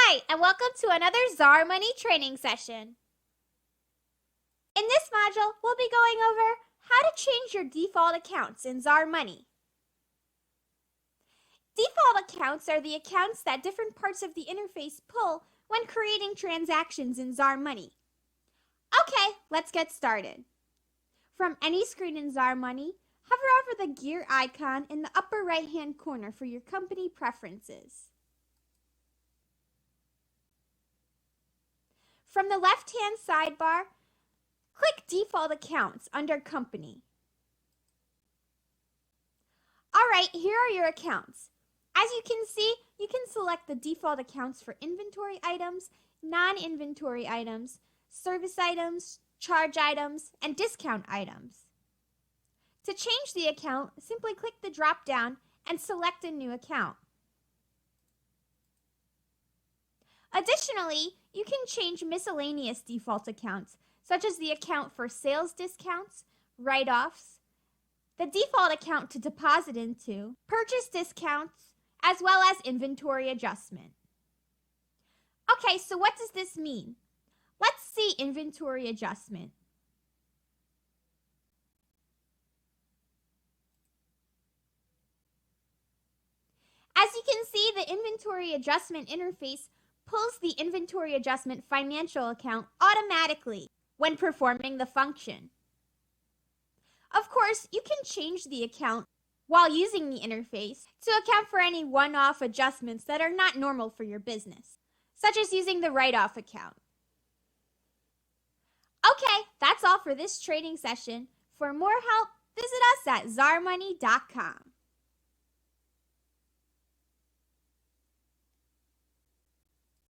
Hi, and welcome to another ZarMoney training session. In this module, we'll be going over how to change your default accounts in ZarMoney. Default accounts are the accounts that different parts of the interface pull when creating transactions in ZarMoney. Okay, let's get started. From any screen in ZarMoney, hover over the gear icon in the upper right-hand corner for your company preferences. From the left-hand sidebar, click Default Accounts under Company. Alright, here are your accounts. As you can see, you can select the default accounts for inventory items, non-inventory items, service items, charge items, and discount items. To change the account, simply click the drop-down and select a new account. Additionally, you can change miscellaneous default accounts, such as the account for sales discounts, write-offs, the default account to deposit into, purchase discounts, as well as inventory adjustment. Okay, so what does this mean? Let's see inventory adjustment. As you can see, the inventory adjustment interface pulls the inventory adjustment financial account automatically when performing the function. Of course, you can change the account while using the interface to account for any one-off adjustments that are not normal for your business, such as using the write-off account. Okay, that's all for this training session. For more help, visit us at ZarMoney.com.